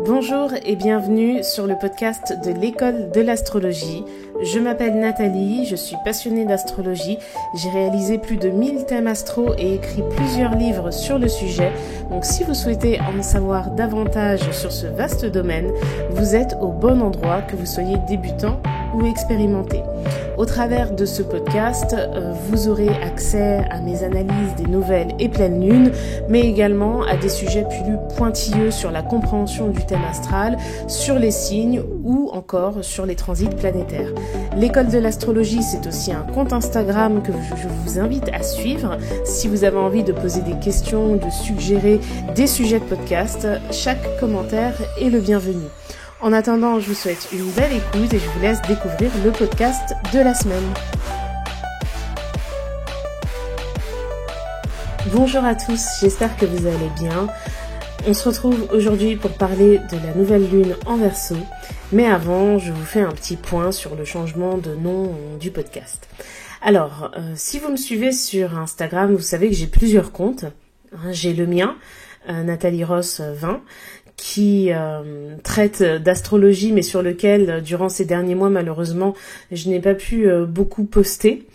Bonjour et bienvenue sur le podcast de l'école de l'astrologie. Je m'appelle Nathalie, je suis passionnée d'astrologie. J'ai réalisé plus de 1000 thèmes astro et écrit plusieurs livres sur le sujet. Donc si vous souhaitez en savoir davantage sur ce vaste domaine, vous êtes au bon endroit, que vous soyez débutant ou expérimenté. Au travers de ce podcast, vous aurez accès à mes analyses des nouvelles et pleines lunes, mais également à des sujets plus pointilleux sur la compréhension du thème astral, sur les signes ou encore sur les transits planétaires. L'école de l'astrologie, c'est aussi un compte Instagram que je vous invite à suivre. Si vous avez envie de poser des questions, de suggérer des sujets de podcast, chaque commentaire est le bienvenu. En attendant, je vous souhaite une belle écoute et je vous laisse découvrir le podcast de la semaine. Bonjour à tous, j'espère que vous allez bien. On se retrouve aujourd'hui pour parler de la nouvelle lune en Verseau. Mais avant, je vous fais un petit point sur le changement de nom du podcast. Alors, si vous me suivez sur Instagram, vous savez que j'ai plusieurs comptes. J'ai le mien, Nathalie Ross 20, qui traite d'astrologie, mais sur lequel, durant ces derniers mois, malheureusement, je n'ai pas pu beaucoup poster,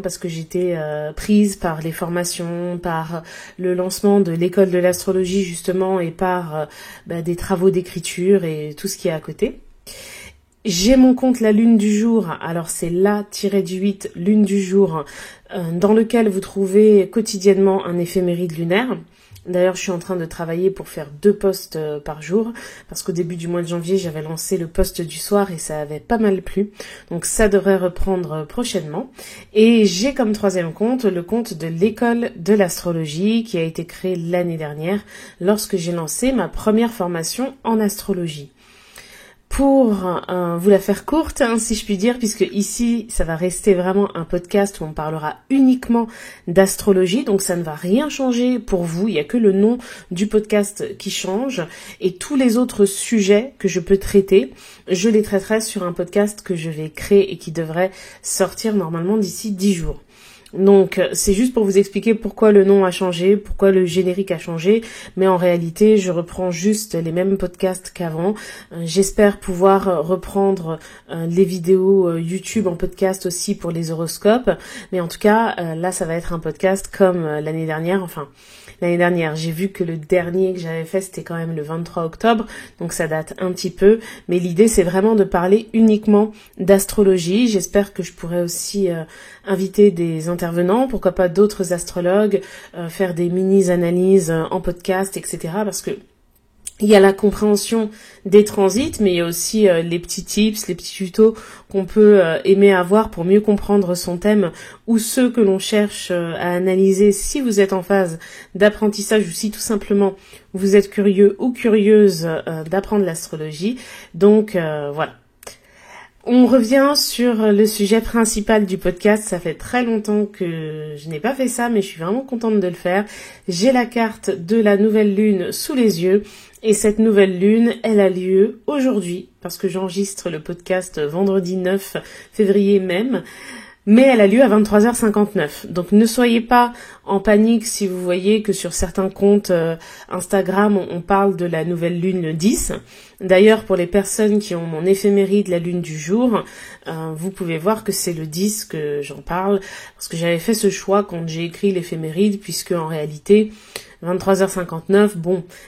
parce que j'étais prise par les formations, par le lancement de l'école de l'astrologie, justement, et par des travaux d'écriture et tout ce qui est à côté. J'ai mon compte La Lune du Jour, alors c'est la-8 Lune du Jour, dans lequel vous trouvez quotidiennement un éphéméride lunaire. D'ailleurs, je suis en train de travailler pour faire 2 posts par jour, parce qu'au début du mois de janvier, j'avais lancé le post du soir et ça avait pas mal plu. Donc ça devrait reprendre prochainement. Et j'ai comme 3e compte le compte de l'école de l'astrologie qui a été créé l'année dernière lorsque j'ai lancé ma première formation en astrologie. Pour vous la faire courte, si je puis dire, puisque ici, ça va rester vraiment un podcast où on parlera uniquement d'astrologie, donc ça ne va rien changer pour vous, il n'y a que le nom du podcast qui change, et tous les autres sujets que je peux traiter, je les traiterai sur un podcast que je vais créer et qui devrait sortir normalement d'ici 10 jours. Donc c'est juste pour vous expliquer pourquoi le nom a changé, pourquoi le générique a changé, mais en réalité je reprends juste les mêmes podcasts qu'avant. J'espère pouvoir reprendre les vidéos YouTube en podcast aussi pour les horoscopes, mais en tout cas là ça va être un podcast comme l'année dernière, j'ai vu que le dernier que j'avais fait, c'était quand même le 23 octobre, donc ça date un petit peu. Mais l'idée, c'est vraiment de parler uniquement d'astrologie. J'espère que je pourrai aussi inviter des intervenants, pourquoi pas d'autres astrologues, faire des mini-analyses en podcast, etc. Parce que il y a la compréhension des transits, mais il y a aussi les petits tips, les petits tutos qu'on peut aimer avoir pour mieux comprendre son thème ou ceux que l'on cherche à analyser si vous êtes en phase d'apprentissage ou si tout simplement vous êtes curieux ou curieuse d'apprendre l'astrologie. Donc voilà. On revient sur le sujet principal du podcast. Ça fait très longtemps que je n'ai pas fait ça, mais je suis vraiment contente de le faire. J'ai la carte de la nouvelle lune sous les yeux. Et cette nouvelle lune, elle a lieu aujourd'hui, parce que j'enregistre le podcast vendredi 9 février même. Mais elle a lieu à 23h59. Donc ne soyez pas en panique si vous voyez que sur certains comptes Instagram, on parle de la nouvelle lune le 10. D'ailleurs, pour les personnes qui ont mon éphéméride La Lune du Jour, vous pouvez voir que c'est le 10 que j'en parle, parce que j'avais fait ce choix quand j'ai écrit l'éphéméride, puisque en réalité, 23h59,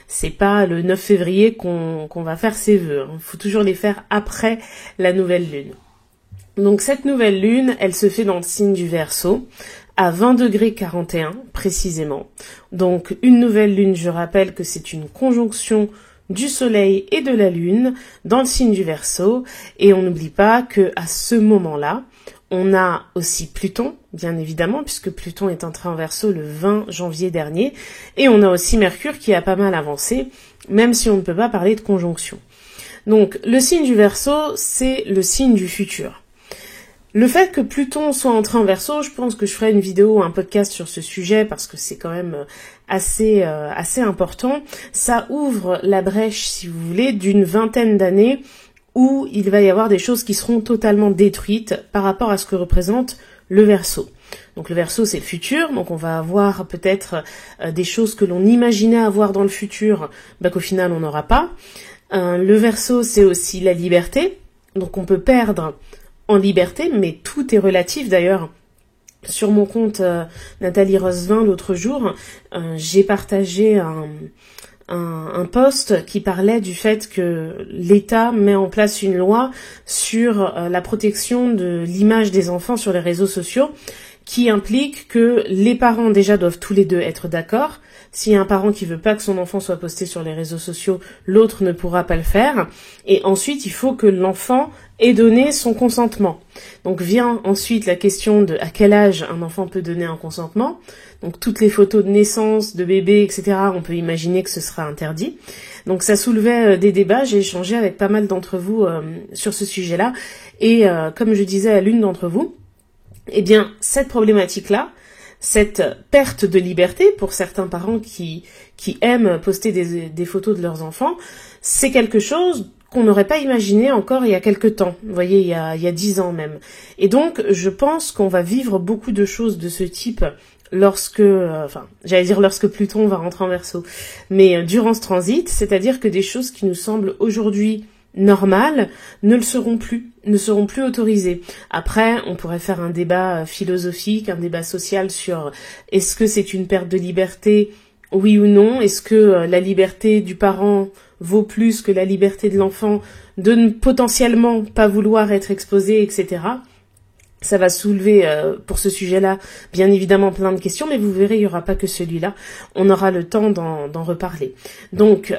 c'est pas le 9 février qu'on va faire ses vœux. Il faut toujours les faire après la nouvelle lune. Donc cette nouvelle lune, elle se fait dans le signe du Verseau, à 20°41 précisément. Donc une nouvelle lune, je rappelle que c'est une conjonction du soleil et de la lune dans le signe du Verseau, et on n'oublie pas que à ce moment-là, on a aussi Pluton, bien évidemment, puisque Pluton est entré en Verseau le 20 janvier dernier, et on a aussi Mercure qui a pas mal avancé, même si on ne peut pas parler de conjonction. Donc le signe du Verseau, c'est le signe du futur. Le fait que Pluton soit entré en Verseau, je pense que je ferai une vidéo ou un podcast sur ce sujet parce que c'est quand même assez important. Ça ouvre la brèche, si vous voulez, d'une 20aine d'années où il va y avoir des choses qui seront totalement détruites par rapport à ce que représente le Verseau. Donc le Verseau, c'est le futur, donc on va avoir peut-être des choses que l'on imaginait avoir dans le futur, qu'au final on n'aura pas. Le Verseau, c'est aussi la liberté. Donc on peut perdre en liberté, mais tout est relatif d'ailleurs. Sur mon compte Nathalie Rosevin l'autre jour, j'ai partagé un post qui parlait du fait que l'État met en place une loi sur la protection de l'image des enfants sur les réseaux sociaux, qui implique que les parents déjà doivent tous les deux être d'accord. S'il y a un parent qui veut pas que son enfant soit posté sur les réseaux sociaux, l'autre ne pourra pas le faire. Et ensuite, il faut que l'enfant ait donné son consentement. Donc vient ensuite la question de à quel âge un enfant peut donner un consentement. Donc toutes les photos de naissance, de bébé, etc., on peut imaginer que ce sera interdit. Donc ça soulevait des débats, j'ai échangé avec pas mal d'entre vous sur ce sujet-là. Et comme je disais à l'une d'entre vous, eh bien cette problématique-là, cette perte de liberté pour certains parents qui aiment poster des photos de leurs enfants, c'est quelque chose qu'on n'aurait pas imaginé encore il y a quelque temps. Vous voyez, il y a 10 ans même. Et donc, je pense qu'on va vivre beaucoup de choses de ce type lorsque Pluton va rentrer en Verseau. Mais durant ce transit, c'est-à-dire que des choses qui nous semblent aujourd'hui normales ne seront plus autorisées. Après, on pourrait faire un débat philosophique, un débat social sur est-ce que c'est une perte de liberté, oui ou non, est-ce que la liberté du parent vaut plus que la liberté de l'enfant de ne potentiellement pas vouloir être exposé, etc. Ça va soulever pour ce sujet-là bien évidemment plein de questions, mais vous verrez, il n'y aura pas que celui-là. On aura le temps d'en reparler. Donc,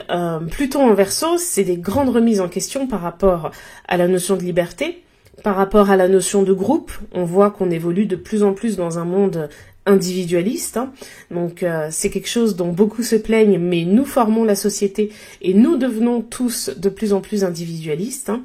Pluton en Verseau, c'est des grandes remises en question par rapport à la notion de liberté, par rapport à la notion de groupe. On voit qu'on évolue de plus en plus dans un monde individualiste, hein. Donc c'est quelque chose dont beaucoup se plaignent, mais nous formons la société et nous devenons tous de plus en plus individualistes, hein.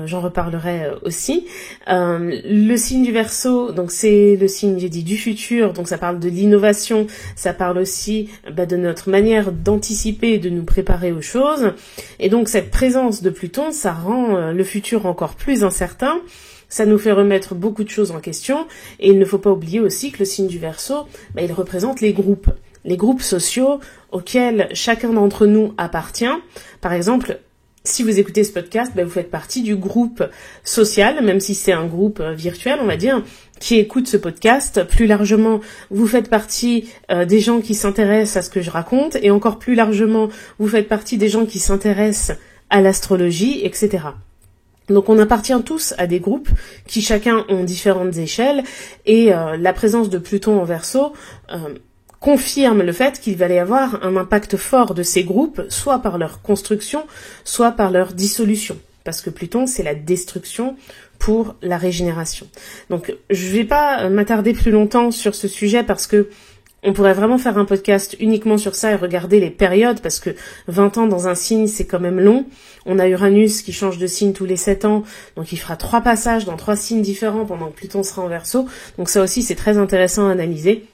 J'en reparlerai aussi. Le signe du Verseau, donc c'est le signe, j'ai dit, du futur, donc ça parle de l'innovation, ça parle aussi de notre manière d'anticiper et de nous préparer aux choses. Et donc cette présence de Pluton, ça rend le futur encore plus incertain. Ça nous fait remettre beaucoup de choses en question, et il ne faut pas oublier aussi que le signe du Verseau, il représente les groupes sociaux auxquels chacun d'entre nous appartient. Par exemple, si vous écoutez ce podcast, vous faites partie du groupe social, même si c'est un groupe virtuel, on va dire, qui écoute ce podcast. Plus largement, vous faites partie des gens qui s'intéressent à ce que je raconte, et encore plus largement, vous faites partie des gens qui s'intéressent à l'astrologie, etc. Donc on appartient tous à des groupes qui chacun ont différentes échelles, et la présence de Pluton en Verseau confirme le fait qu'il va y avoir un impact fort de ces groupes, soit par leur construction, soit par leur dissolution. Parce que Pluton, c'est la destruction pour la régénération. Donc je vais pas m'attarder plus longtemps sur ce sujet parce que on pourrait vraiment faire un podcast uniquement sur ça et regarder les périodes, parce que 20 ans dans un signe, c'est quand même long. On a Uranus qui change de signe tous les 7 ans, donc il fera 3 passages dans 3 signes différents pendant que Pluton sera en Verseau. Donc ça aussi, c'est très intéressant à analyser.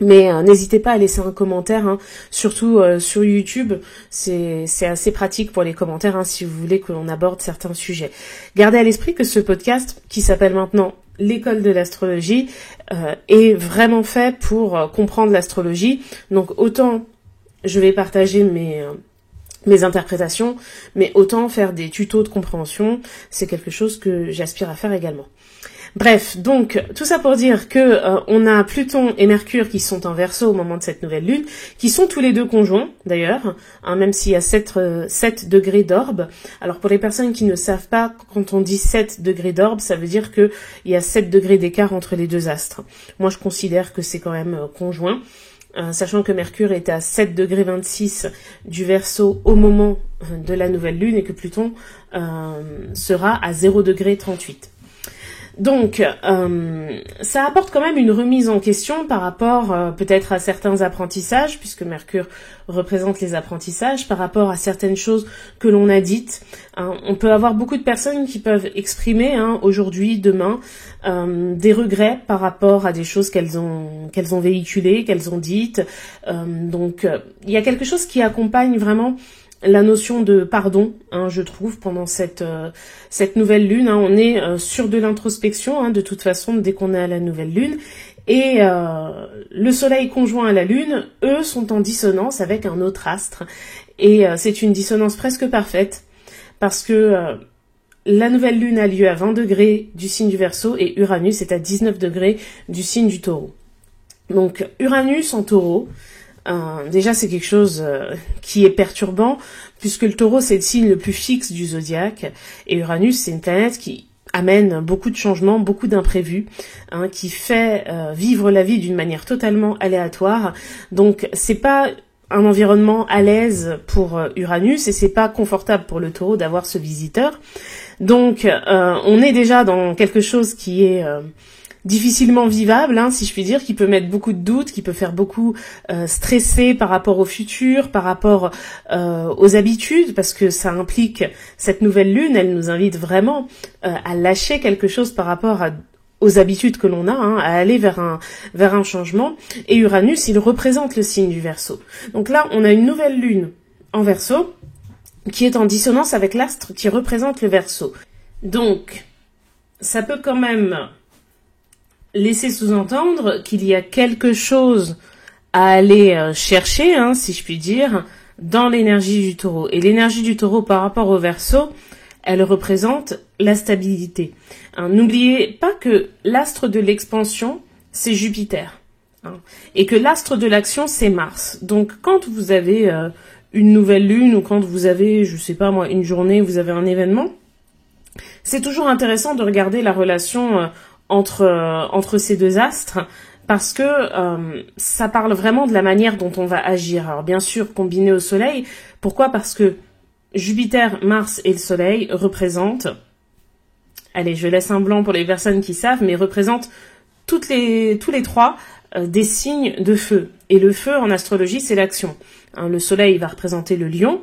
Mais n'hésitez pas à laisser un commentaire, hein, surtout sur YouTube, c'est assez pratique pour les commentaires, hein, si vous voulez que l'on aborde certains sujets. Gardez à l'esprit que ce podcast, qui s'appelle maintenant l'école de l'astrologie, est vraiment fait pour comprendre l'astrologie. Donc autant je vais partager mes interprétations, mais autant faire des tutos de compréhension, c'est quelque chose que j'aspire à faire également. Bref, donc tout ça pour dire que on a Pluton et Mercure qui sont en Verseau au moment de cette nouvelle lune, qui sont tous les deux conjoints d'ailleurs, hein, même s'il y a 7 degrés d'orbe. Alors pour les personnes qui ne savent pas, quand on dit 7 degrés d'orbe, ça veut dire que il y a 7 degrés d'écart entre les deux astres. Moi je considère que c'est quand même conjoint. Sachant que Mercure est à 7 degrés 26 du Verseau au moment de la nouvelle lune et que Pluton sera à 0 degré 38. Donc, ça apporte quand même une remise en question par rapport peut-être à certains apprentissages, puisque Mercure représente les apprentissages, par rapport à certaines choses que l'on a dites. On peut avoir beaucoup de personnes qui peuvent exprimer aujourd'hui, demain, des regrets par rapport à des choses qu'elles ont véhiculées, qu'elles ont dites. Donc, il y a quelque chose qui accompagne vraiment la notion de pardon, je trouve, pendant cette nouvelle lune. On est sur de l'introspection, de toute façon, dès qu'on est à la nouvelle lune. Et le soleil conjoint à la lune, eux, sont en dissonance avec un autre astre. Et c'est une dissonance presque parfaite, parce que la nouvelle lune a lieu à 20 degrés du signe du Verseau et Uranus est à 19 degrés du signe du Taureau. Donc Uranus en Taureau, déjà c'est quelque chose qui est perturbant, puisque le Taureau c'est le signe le plus fixe du zodiaque, et Uranus c'est une planète qui amène beaucoup de changements, beaucoup d'imprévus, qui fait vivre la vie d'une manière totalement aléatoire. Donc c'est pas un environnement à l'aise pour Uranus et c'est pas confortable pour le Taureau d'avoir ce visiteur. Donc on est déjà dans quelque chose qui est difficilement vivable, si je puis dire, qui peut mettre beaucoup de doutes, qui peut faire beaucoup stresser par rapport au futur, par rapport aux habitudes, parce que ça implique cette nouvelle lune, elle nous invite vraiment à lâcher quelque chose par rapport aux habitudes que l'on a, à aller vers un changement. Et Uranus, il représente le signe du Verseau. Donc là, on a une nouvelle lune en Verseau qui est en dissonance avec l'astre qui représente le Verseau. Donc, ça peut quand même laisser sous-entendre qu'il y a quelque chose à aller chercher, si je puis dire, dans l'énergie du Taureau. Et l'énergie du Taureau par rapport au Verseau, elle représente la stabilité. N'oubliez pas que l'astre de l'expansion, c'est Jupiter. Et que l'astre de l'action, c'est Mars. Donc, quand vous avez une nouvelle lune ou quand vous avez, je sais pas moi, une journée, vous avez un événement, c'est toujours intéressant de regarder la relation entre ces deux astres, parce que ça parle vraiment de la manière dont on va agir. Alors bien sûr, combiné au soleil. Pourquoi ? Parce que Jupiter, Mars et le soleil représentent, allez, je laisse un blanc pour les personnes qui savent, mais représentent tous les trois des signes de feu. Et le feu, en astrologie, c'est l'action. Le soleil va représenter le lion,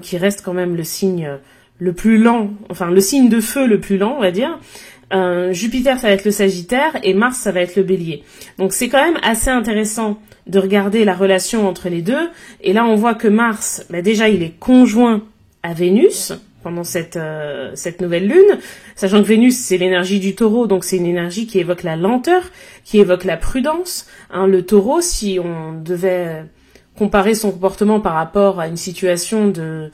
qui reste quand même le signe le plus lent, enfin le signe de feu le plus lent, on va dire. Jupiter, ça va être le Sagittaire, et Mars, ça va être le Bélier. Donc c'est quand même assez intéressant de regarder la relation entre les deux. Et là, on voit que Mars, déjà, il est conjoint à Vénus pendant cette nouvelle lune, sachant que Vénus, c'est l'énergie du Taureau, donc c'est une énergie qui évoque la lenteur, qui évoque la prudence. Le Taureau, si on devait comparer son comportement par rapport à une situation de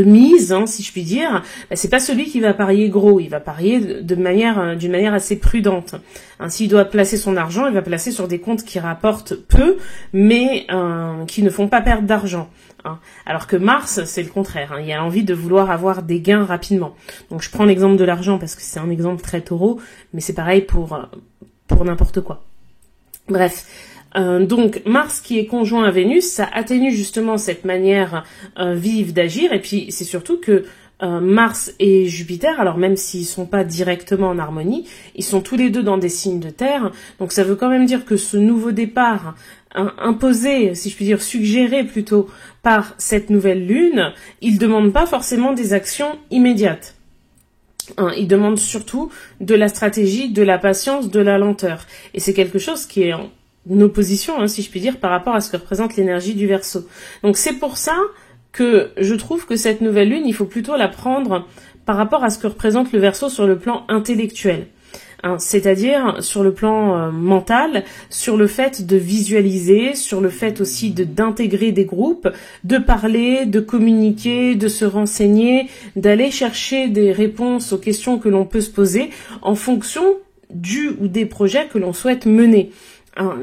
mise, si je puis dire, c'est pas celui qui va parier gros, il va parier d'une manière assez prudente. S'il doit placer son argent, il va placer sur des comptes qui rapportent peu, mais qui ne font pas perdre d'argent. Alors que Mars, c'est le contraire. Il a envie de vouloir avoir des gains rapidement. Donc je prends l'exemple de l'argent parce que c'est un exemple très Taureau, mais c'est pareil pour n'importe quoi. Bref. Donc Mars qui est conjoint à Vénus, ça atténue justement cette manière vive d'agir, et puis c'est surtout que Mars et Jupiter, alors même s'ils sont pas directement en harmonie, ils sont tous les deux dans des signes de terre, donc ça veut quand même dire que ce nouveau départ imposé, si je puis dire suggéré plutôt par cette nouvelle lune, il demande pas forcément des actions immédiates. Il demande surtout de la stratégie, de la patience, de la lenteur, et c'est quelque chose qui est une opposition, si je puis dire, par rapport à ce que représente l'énergie du Verseau. Donc c'est pour ça que je trouve que cette nouvelle lune, il faut plutôt la prendre par rapport à ce que représente le Verseau sur le plan intellectuel. C'est-à-dire sur le plan mental, sur le fait de visualiser, sur le fait aussi d'intégrer des groupes, de parler, de communiquer, de se renseigner, d'aller chercher des réponses aux questions que l'on peut se poser en fonction du ou des projets que l'on souhaite mener.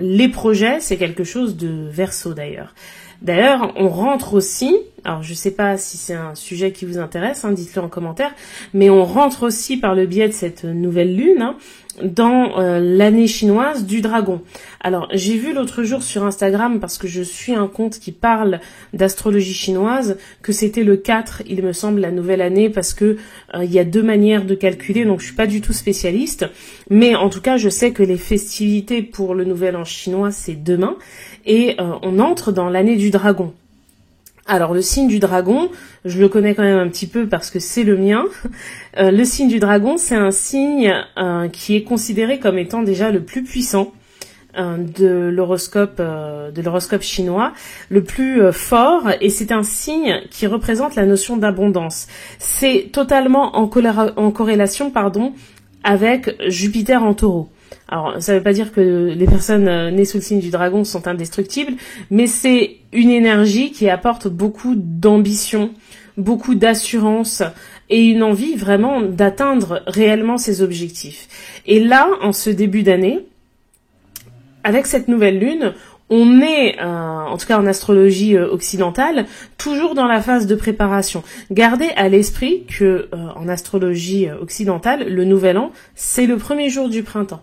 Les projets, c'est quelque chose de Verseau d'ailleurs. D'ailleurs, on rentre aussi, alors je sais pas si c'est un sujet qui vous intéresse, dites-le en commentaire, mais on rentre aussi par le biais de cette nouvelle lune dans l'année chinoise du dragon. Alors, j'ai vu l'autre jour sur Instagram, parce que je suis un compte qui parle d'astrologie chinoise, que c'était le 4, il me semble, la nouvelle année, parce que il y a deux manières de calculer, donc je suis pas du tout spécialiste, mais en tout cas, je sais que les festivités pour le nouvel an chinois, c'est demain, et on entre dans l'année du dragon. Alors le signe du dragon, je le connais quand même un petit peu parce que c'est le mien. Le signe du dragon, c'est un signe qui est considéré comme étant déjà le plus puissant de l'horoscope chinois, le plus fort, et c'est un signe qui représente la notion d'abondance. C'est totalement en corrélation avec Jupiter en Taureau. Alors, ça veut pas dire que les personnes nées sous le signe du dragon sont indestructibles, mais c'est une énergie qui apporte beaucoup d'ambition, beaucoup d'assurance et une envie vraiment d'atteindre réellement ses objectifs. Et là, en ce début d'année, avec cette nouvelle lune, on est, en tout cas en astrologie occidentale, toujours dans la phase de préparation. Gardez à l'esprit que en astrologie occidentale, le nouvel an, c'est le premier jour du printemps.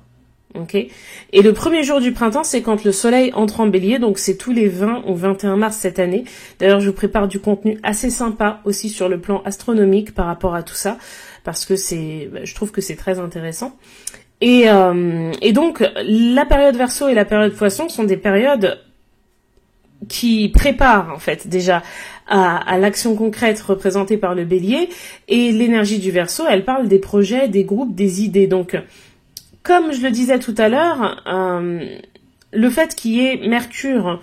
Okay. Et le premier jour du printemps, c'est quand le soleil entre en bélier, donc c'est tous les 20 ou 21 mars cette année. D'ailleurs, je vous prépare du contenu assez sympa aussi sur le plan astronomique par rapport à tout ça, parce que je trouve que c'est très intéressant. Et donc, la période Verseau et la période Poisson sont des périodes qui préparent en fait déjà à l'action concrète représentée par le Bélier. Et l'énergie du Verseau, elle parle des projets, des groupes, des idées. Donc, comme je le disais tout à l'heure, le fait qu'il y ait Mercure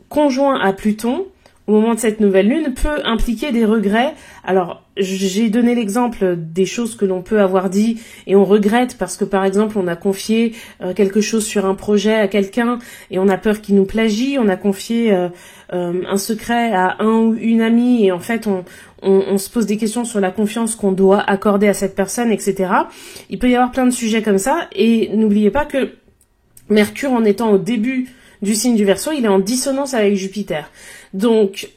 conjoint à Pluton au moment de cette nouvelle lune peut impliquer des regrets. Alors, j'ai donné l'exemple des choses que l'on peut avoir dit et on regrette parce que, par exemple, on a confié quelque chose sur un projet à quelqu'un et on a peur qu'il nous plagie. On a confié un secret à un ou une amie et en fait, on se pose des questions sur la confiance qu'on doit accorder à cette personne, etc. Il peut y avoir plein de sujets comme ça et n'oubliez pas que Mercure, en étant au début du signe du Verseau, il est en dissonance avec Jupiter. Donc,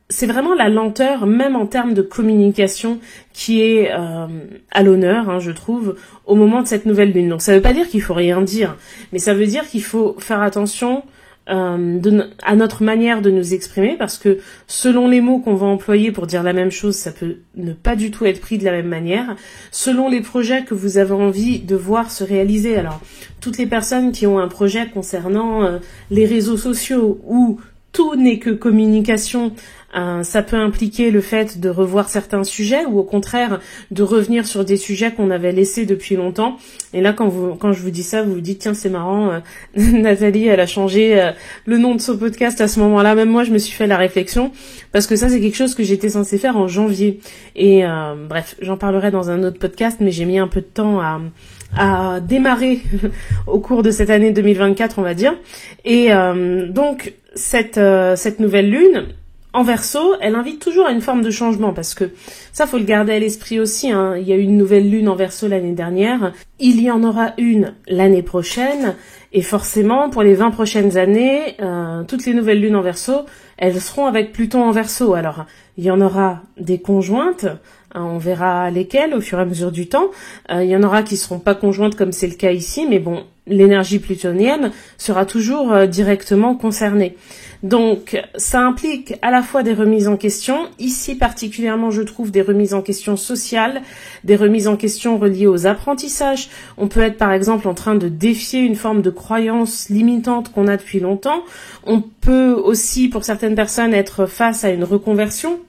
c'est vraiment la lenteur, même en termes de communication, qui est à l'honneur, je trouve, au moment de cette nouvelle lune. Donc, ça veut pas dire qu'il faut rien dire, mais ça veut dire qu'il faut faire attention à notre manière de nous exprimer, parce que selon les mots qu'on va employer pour dire la même chose, ça peut ne pas du tout être pris de la même manière. Selon les projets que vous avez envie de voir se réaliser, alors toutes les personnes qui ont un projet concernant les réseaux sociaux où tout n'est que communication, ça peut impliquer le fait de revoir certains sujets ou au contraire de revenir sur des sujets qu'on avait laissés depuis longtemps. Et là, quand je vous dis ça, vous vous dites tiens, c'est marrant, Nathalie, elle a changé le nom de son podcast à ce moment-là. Même moi, je me suis fait la réflexion parce que ça, c'est quelque chose que j'étais censée faire en janvier. Et bref, j'en parlerai dans un autre podcast, mais j'ai mis un peu de temps à démarrer au cours de cette année 2024, on va dire. Et donc, cette nouvelle lune en Verseau, elle invite toujours à une forme de changement parce que ça, faut le garder à l'esprit aussi. Il y a eu une nouvelle lune en Verseau l'année dernière. Il y en aura une l'année prochaine. Et forcément, pour les 20 prochaines années, toutes les nouvelles lunes en Verseau, elles seront avec Pluton en Verseau. Alors, il y en aura des conjointes. On verra lesquelles au fur et à mesure du temps. Il y en aura qui seront pas conjointes comme c'est le cas ici, mais bon, l'énergie plutonienne sera toujours directement concernée. Donc, ça implique à la fois des remises en question, ici particulièrement je trouve des remises en question sociales, des remises en question reliées aux apprentissages. On peut être par exemple en train de défier une forme de croyance limitante qu'on a depuis longtemps. On peut aussi, pour certaines personnes, être face à une reconversion.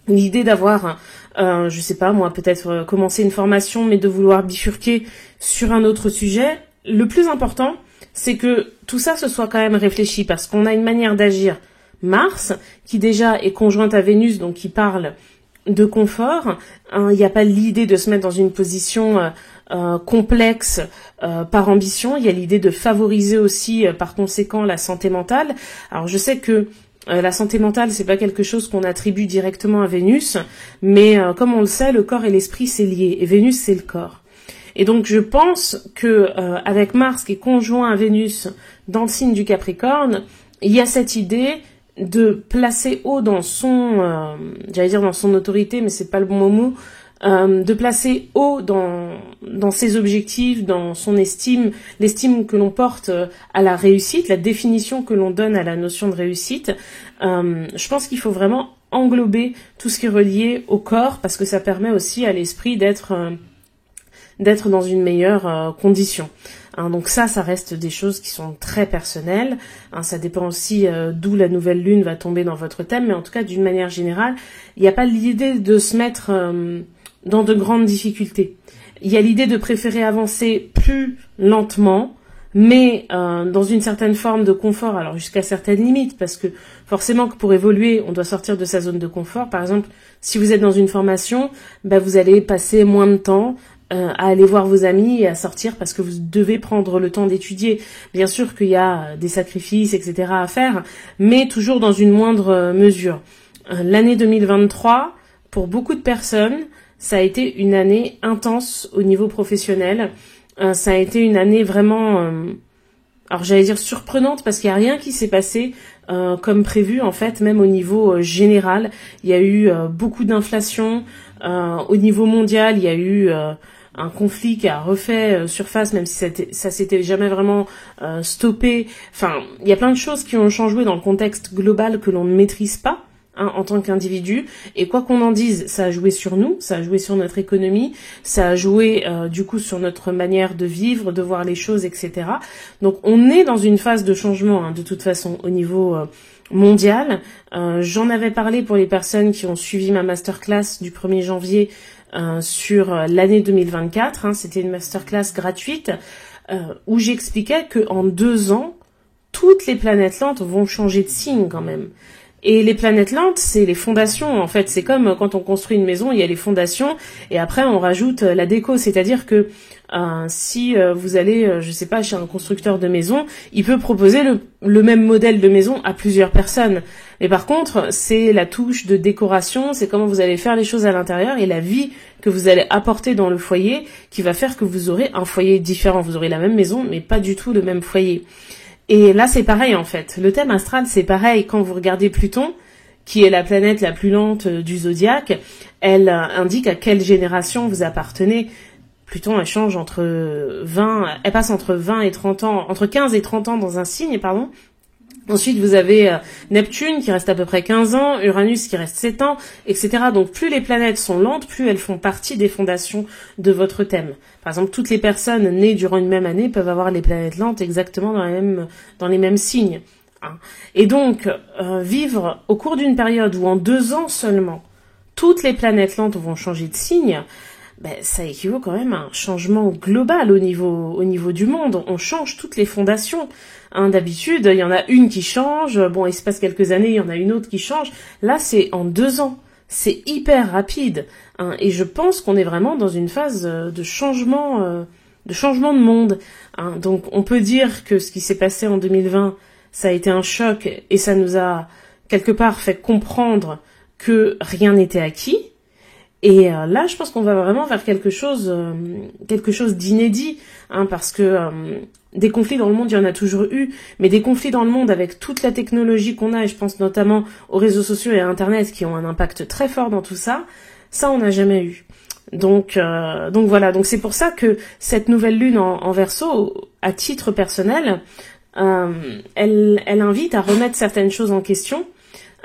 L'idée d'avoir, je sais pas moi, peut-être commencer une formation, mais de vouloir bifurquer sur un autre sujet. Le plus important, c'est que tout ça se soit quand même réfléchi, parce qu'on a une manière d'agir. Mars, qui déjà est conjointe à Vénus, donc qui parle de confort. Il n'y a pas l'idée de se mettre dans une position complexe par ambition. Il y a l'idée de favoriser aussi, par conséquent, la santé mentale. Alors je sais que la santé mentale, c'est pas quelque chose qu'on attribue directement à Vénus, mais comme on le sait, le corps et l'esprit, c'est lié. Et Vénus, c'est le corps. Et donc, je pense que avec Mars qui est conjoint à Vénus dans le signe du Capricorne, il y a cette idée de placer haut dans son, j'allais dire dans son autorité, mais c'est pas le bon mot, de placer haut dans ses objectifs, dans son estime, l'estime que l'on porte à la réussite, la définition que l'on donne à la notion de réussite. Je pense qu'il faut vraiment englober tout ce qui est relié au corps, parce que ça permet aussi à l'esprit d'être dans une meilleure condition. Donc ça reste des choses qui sont très personnelles. Ça dépend aussi d'où la nouvelle lune va tomber dans votre thème, mais en tout cas, d'une manière générale, il n'y a pas l'idée de se mettre dans de grandes difficultés. Il y a l'idée de préférer avancer plus lentement, mais dans une certaine forme de confort, alors jusqu'à certaines limites, parce que forcément que pour évoluer, on doit sortir de sa zone de confort. Par exemple, si vous êtes dans une formation, vous allez passer moins de temps à aller voir vos amis et à sortir parce que vous devez prendre le temps d'étudier. Bien sûr qu'il y a des sacrifices, etc. à faire, mais toujours dans une moindre mesure. L'année 2023, pour beaucoup de personnes, ça a été une année intense au niveau professionnel. Ça a été une année vraiment, alors j'allais dire surprenante parce qu'il n'y a rien qui s'est passé comme prévu en fait, même au niveau général. Il y a eu beaucoup d'inflation. Au niveau mondial, il y a eu un conflit qui a refait surface, même si ça s'était jamais vraiment stoppé. Enfin, il y a plein de choses qui ont changé dans le contexte global que l'on ne maîtrise pas. En tant qu'individu, et quoi qu'on en dise, ça a joué sur nous, ça a joué sur notre économie, ça a joué du coup sur notre manière de vivre, de voir les choses, etc. Donc on est dans une phase de changement de toute façon au niveau mondial. J'en avais parlé pour les personnes qui ont suivi ma masterclass du 1er janvier sur l'année 2024, c'était une masterclass gratuite où j'expliquais qu'en 2 ans, toutes les planètes lentes vont changer de signe quand même. Et les planètes lentes, c'est les fondations, en fait. C'est comme quand on construit une maison, il y a les fondations, et après on rajoute la déco. C'est-à-dire que si vous allez, je sais pas, chez un constructeur de maison, il peut proposer le même modèle de maison à plusieurs personnes. Mais par contre, c'est la touche de décoration, c'est comment vous allez faire les choses à l'intérieur et la vie que vous allez apporter dans le foyer qui va faire que vous aurez un foyer différent. Vous aurez la même maison, mais pas du tout le même foyer. Et là, c'est pareil, en fait. Le thème astral, c'est pareil. Quand vous regardez Pluton, qui est la planète la plus lente du zodiaque, elle indique à quelle génération vous appartenez. Pluton, elle passe entre 20 et 30 ans, entre 15 et 30 ans dans un signe, pardon. Ensuite, vous avez Neptune qui reste à peu près 15 ans, Uranus qui reste 7 ans, etc. Donc, plus les planètes sont lentes, plus elles font partie des fondations de votre thème. Par exemple, toutes les personnes nées durant une même année peuvent avoir les planètes lentes exactement dans les mêmes signes. Et donc, vivre au cours d'une période où en 2 ans seulement, toutes les planètes lentes vont changer de signe, ça équivaut quand même à un changement global au niveau du monde. On change toutes les fondations. D'habitude, il y en a une qui change. Bon, il se passe quelques années, il y en a une autre qui change. Là, c'est en 2 ans. C'est hyper rapide. Et je pense qu'on est vraiment dans une phase de changement de monde. Donc, on peut dire que ce qui s'est passé en 2020, ça a été un choc et ça nous a quelque part fait comprendre que rien n'était acquis. Et là, je pense qu'on va vraiment vers quelque chose d'inédit, parce que des conflits dans le monde, il y en a toujours eu, mais des conflits dans le monde avec toute la technologie qu'on a, et je pense notamment aux réseaux sociaux et à Internet qui ont un impact très fort dans tout ça, on n'a jamais eu. Donc voilà, donc c'est pour ça que cette nouvelle lune en Verseau, à titre personnel, elle invite à remettre certaines choses en question.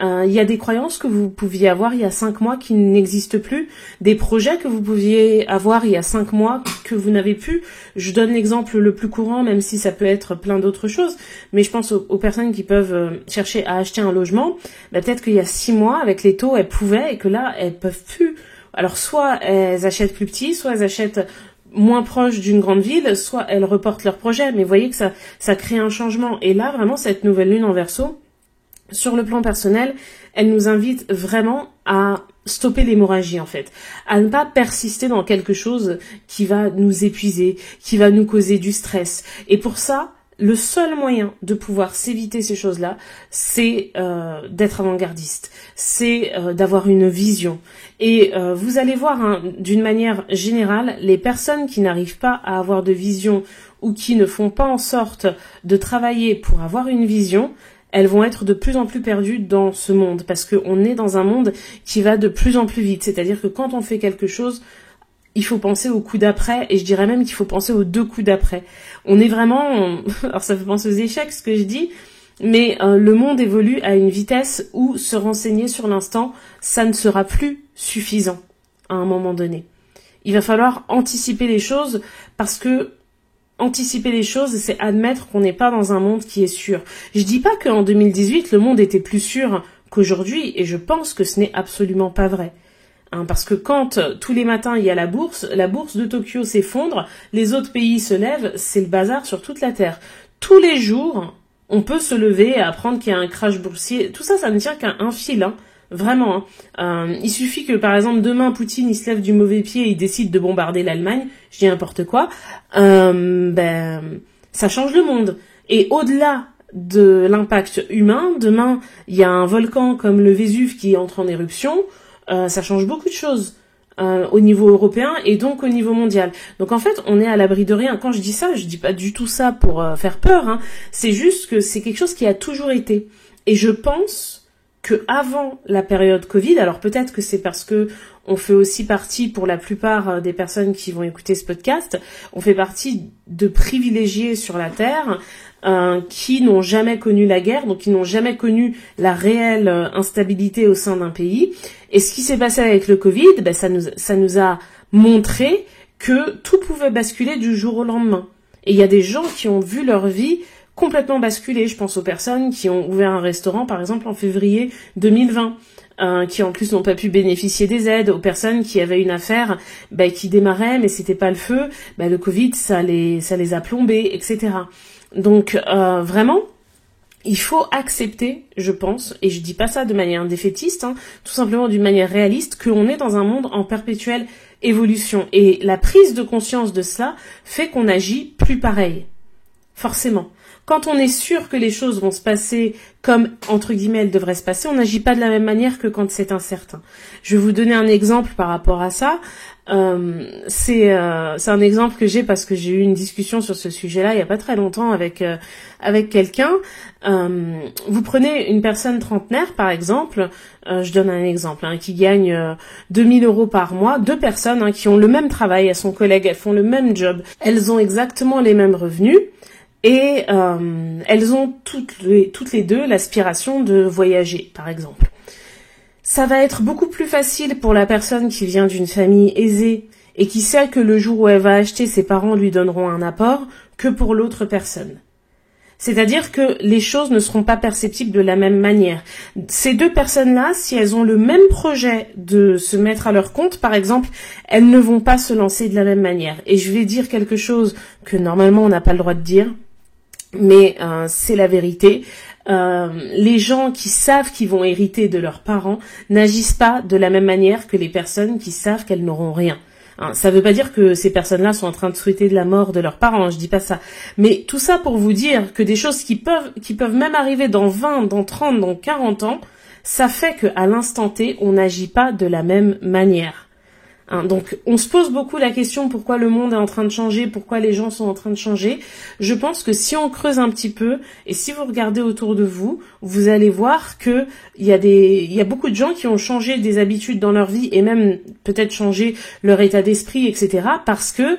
Il y a des croyances que vous pouviez avoir il y a 5 mois qui n'existent plus, des projets que vous pouviez avoir il y a 5 mois que vous n'avez plus. Je donne l'exemple le plus courant, même si ça peut être plein d'autres choses, mais je pense aux personnes qui peuvent chercher à acheter un logement. Peut-être qu'il y a 6 mois, avec les taux, elles pouvaient, et que là, elles peuvent plus. Alors, soit elles achètent plus petit, soit elles achètent moins proche d'une grande ville, soit elles reportent leur projet. Mais vous voyez que ça crée un changement. Et là, vraiment, cette nouvelle lune en Verseau, sur le plan personnel, elle nous invite vraiment à stopper l'hémorragie, en fait, à ne pas persister dans quelque chose qui va nous épuiser, qui va nous causer du stress. Et pour ça, le seul moyen de pouvoir s'éviter ces choses-là, c'est d'être avant-gardiste, c'est d'avoir une vision. Et vous allez voir, d'une manière générale, les personnes qui n'arrivent pas à avoir de vision ou qui ne font pas en sorte de travailler pour avoir une vision, elles vont être de plus en plus perdues dans ce monde, parce qu'on est dans un monde qui va de plus en plus vite. C'est-à-dire que quand on fait quelque chose, il faut penser au coup d'après, et je dirais même qu'il faut penser aux 2 coups d'après. On est vraiment... Alors ça fait penser aux échecs, ce que je dis, mais le monde évolue à une vitesse où se renseigner sur l'instant, ça ne sera plus suffisant à un moment donné. Il va falloir anticiper les choses, parce que anticiper les choses, c'est admettre qu'on n'est pas dans un monde qui est sûr. Je dis pas qu'en 2018, le monde était plus sûr qu'aujourd'hui, et je pense que ce n'est absolument pas vrai. Parce que quand tous les matins il y a la bourse de Tokyo s'effondre, les autres pays se lèvent, c'est le bazar sur toute la Terre. Tous les jours, on peut se lever et apprendre qu'il y a un crash boursier. Tout ça, ça ne tient qu'à un fil, Vraiment. Il suffit que, par exemple, demain, Poutine, il se lève du mauvais pied et il décide de bombarder l'Allemagne, je dis n'importe quoi, ça change le monde. Et au-delà de l'impact humain, demain, il y a un volcan comme le Vésuve qui entre en éruption, ça change beaucoup de choses. Au niveau européen et donc au niveau mondial. Donc en fait, on est à l'abri de rien. Quand je dis ça, je dis pas du tout ça pour faire peur, hein. C'est juste que c'est quelque chose qui a toujours été. Et je pense que avant la période Covid, alors peut-être que c'est parce que on fait aussi partie, pour la plupart des personnes qui vont écouter ce podcast, on fait partie de privilégiés sur la Terre qui n'ont jamais connu la guerre, donc qui n'ont jamais connu la réelle instabilité au sein d'un pays. Et ce qui s'est passé avec le Covid, ça nous a montré que tout pouvait basculer du jour au lendemain. Et il y a des gens qui ont vu leur vie complètement basculer. Je pense aux personnes qui ont ouvert un restaurant, par exemple, en février 2020. Qui en plus n'ont pas pu bénéficier des aides, aux personnes qui avaient une affaire qui démarrait mais c'était pas le feu, le Covid ça les a plombés, etc. Donc vraiment il faut accepter, je pense, et je dis pas ça de manière défaitiste, hein, tout simplement d'une manière réaliste, qu'on est dans un monde en perpétuelle évolution. Et la prise de conscience de cela fait qu'on agit plus pareil. Forcément. Quand on est sûr que les choses vont se passer comme, entre guillemets, elles devraient se passer, on n'agit pas de la même manière que quand c'est incertain. Je vais vous donner un exemple par rapport à ça. C'est un exemple que j'ai parce que j'ai eu une discussion sur ce sujet-là il y a pas très longtemps avec quelqu'un. Vous prenez une personne trentenaire, par exemple, je donne un exemple, qui gagne 2000 € par mois, deux personnes qui ont le même travail, elles sont collègues, elles font le même job, elles ont exactement les mêmes revenus. Et elles ont toutes les deux l'aspiration de voyager, par exemple. Ça va être beaucoup plus facile pour la personne qui vient d'une famille aisée et qui sait que le jour où elle va acheter, ses parents lui donneront un apport, que pour l'autre personne. C'est-à-dire que les choses ne seront pas perceptibles de la même manière. Ces deux personnes-là, si elles ont le même projet de se mettre à leur compte, par exemple, elles ne vont pas se lancer de la même manière. Et je vais dire quelque chose que normalement on n'a pas le droit de dire, mais c'est la vérité. Les gens qui savent qu'ils vont hériter de leurs parents n'agissent pas de la même manière que les personnes qui savent qu'elles n'auront rien. Ça veut pas dire que ces personnes-là sont en train de souhaiter de la mort de leurs parents, je dis pas ça. Mais tout ça pour vous dire que des choses qui peuvent même arriver dans 20, dans 30, dans 40 ans, ça fait qu'à l'instant T, on n'agit pas de la même manière. Donc on se pose beaucoup la question pourquoi le monde est en train de changer, pourquoi les gens sont en train de changer. Je pense que si on creuse un petit peu et si vous regardez autour de vous, vous allez voir que il y a beaucoup de gens qui ont changé des habitudes dans leur vie et même peut-être changé leur état d'esprit, etc. parce que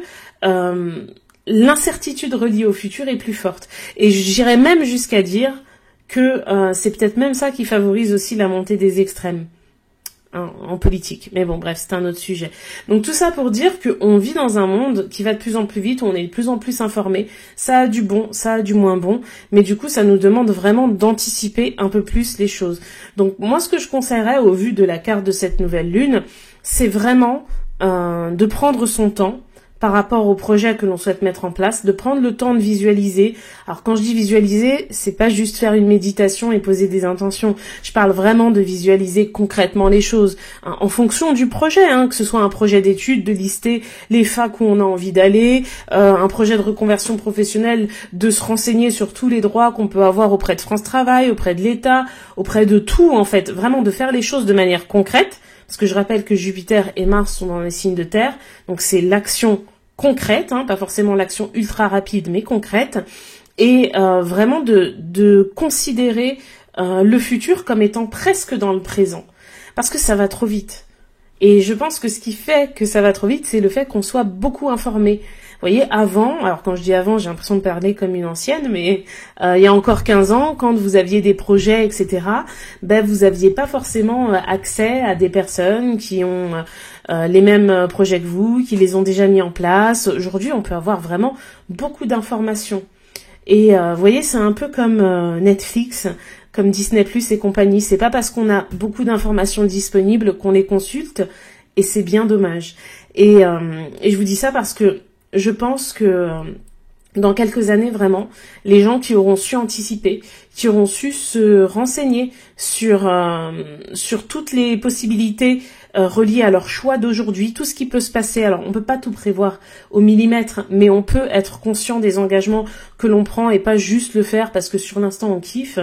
l'incertitude reliée au futur est plus forte. Et j'irais même jusqu'à dire que c'est peut-être même ça qui favorise aussi la montée des extrêmes en politique. Mais bon, bref, c'est un autre sujet. Donc tout ça pour dire qu'on vit dans un monde qui va de plus en plus vite, où on est de plus en plus informé. Ça a du bon, ça a du moins bon, mais du coup, ça nous demande vraiment d'anticiper un peu plus les choses. Donc moi, ce que je conseillerais au vu de la carte de cette nouvelle lune, c'est vraiment de prendre son temps par rapport au projet que l'on souhaite mettre en place, de prendre le temps de visualiser. Alors quand je dis visualiser, c'est pas juste faire une méditation et poser des intentions. Je parle vraiment de visualiser concrètement les choses, en fonction du projet, que ce soit un projet d'études, de lister les facs où on a envie d'aller, un projet de reconversion professionnelle, de se renseigner sur tous les droits qu'on peut avoir auprès de France Travail, auprès de l'État, auprès de tout en fait, vraiment de faire les choses de manière concrète. Parce que je rappelle que Jupiter et Mars sont dans les signes de terre, donc c'est l'action concrète, pas forcément l'action ultra rapide, mais concrète, et vraiment de considérer le futur comme étant presque dans le présent, parce que ça va trop vite. Et je pense que ce qui fait que ça va trop vite, c'est le fait qu'on soit beaucoup informé. Vous voyez, avant, alors quand je dis avant, j'ai l'impression de parler comme une ancienne, mais il y a encore 15 ans, quand vous aviez des projets, etc., vous aviez pas forcément accès à des personnes qui ont les mêmes projets que vous, qui les ont déjà mis en place. Aujourd'hui, on peut avoir vraiment beaucoup d'informations. Et vous voyez, c'est un peu comme Netflix, comme Disney+ et compagnie. C'est pas parce qu'on a beaucoup d'informations disponibles qu'on les consulte, et c'est bien dommage. Et je vous dis ça parce que je pense que dans quelques années vraiment, les gens qui auront su anticiper, qui auront su se renseigner sur toutes les possibilités reliées à leur choix d'aujourd'hui, tout ce qui peut se passer. Alors on peut pas tout prévoir au millimètre, mais on peut être conscient des engagements que l'on prend et pas juste le faire parce que sur l'instant on kiffe.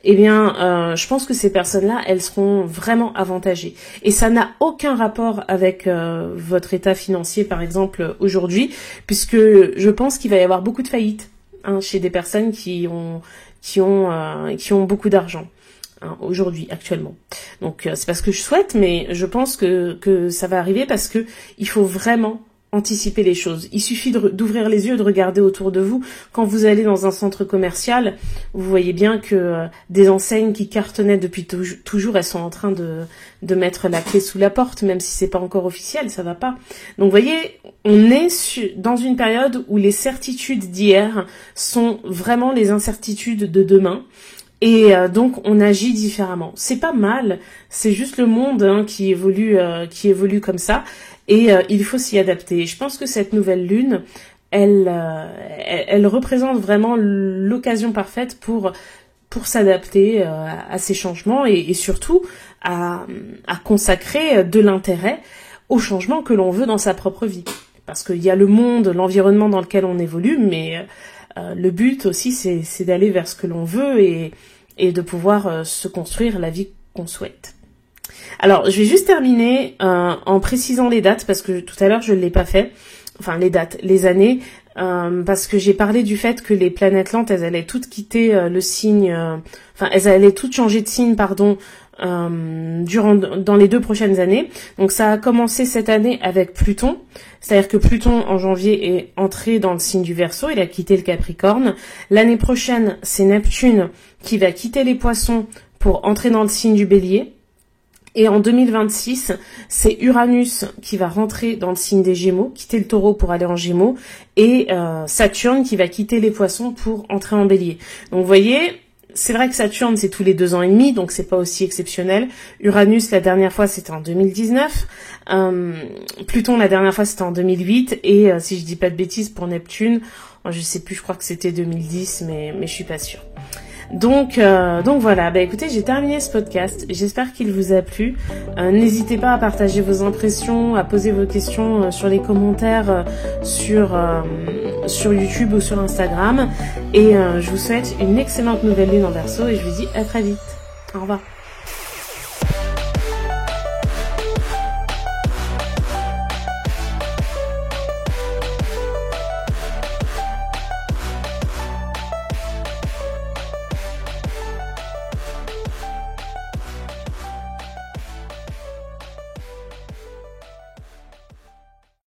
Eh bien, je pense que ces personnes-là, elles seront vraiment avantagées. Et ça n'a aucun rapport avec votre état financier, par exemple, aujourd'hui, puisque je pense qu'il va y avoir beaucoup de faillites chez des personnes qui ont beaucoup d'argent aujourd'hui, actuellement. Donc, c'est pas ce que je souhaite, mais je pense que ça va arriver parce que il faut vraiment anticiper les choses. Il suffit d'ouvrir les yeux et de regarder autour de vous. Quand vous allez dans un centre commercial, vous voyez bien que des enseignes qui cartonnaient depuis toujours, elles sont en train de mettre la clé sous la porte, même si c'est pas encore officiel, ça va pas. Donc vous voyez, on est dans une période où les certitudes d'hier sont vraiment les incertitudes de demain. Et donc on agit différemment. C'est pas mal, c'est juste le monde qui évolue comme ça. Et il faut s'y adapter. Je pense que cette nouvelle lune, elle représente vraiment l'occasion parfaite pour s'adapter à ces changements et surtout à consacrer de l'intérêt aux changements que l'on veut dans sa propre vie. Parce qu'il y a le monde, l'environnement dans lequel on évolue, mais le but aussi c'est d'aller vers ce que l'on veut et de pouvoir se construire la vie qu'on souhaite. Alors, je vais juste terminer en précisant les dates parce que tout à l'heure je ne l'ai pas fait. Enfin, les dates, les années, parce que j'ai parlé du fait que les planètes lentes, elles allaient toutes quitter le signe, elles allaient toutes changer de signe, dans les 2 prochaines années. Donc ça a commencé cette année avec Pluton, c'est-à-dire que Pluton en janvier est entré dans le signe du Verseau, il a quitté le Capricorne. L'année prochaine, c'est Neptune qui va quitter les Poissons pour entrer dans le signe du Bélier. Et en 2026, c'est Uranus qui va rentrer dans le signe des Gémeaux, quitter le Taureau pour aller en Gémeaux, et Saturne qui va quitter les Poissons pour entrer en Bélier. Donc vous voyez, c'est vrai que Saturne c'est tous les 2 ans et demi, donc c'est pas aussi exceptionnel. Uranus la dernière fois c'était en 2019, Pluton la dernière fois c'était en 2008, et si je dis pas de bêtises pour Neptune, je sais plus, je crois que c'était 2010, mais je suis pas sûre. Donc voilà, écoutez, j'ai terminé ce podcast, j'espère qu'il vous a plu. N'hésitez pas à partager vos impressions, à poser vos questions sur les commentaires sur YouTube ou sur Instagram. Et je vous souhaite une excellente nouvelle lune en Verseau et je vous dis à très vite. Au revoir.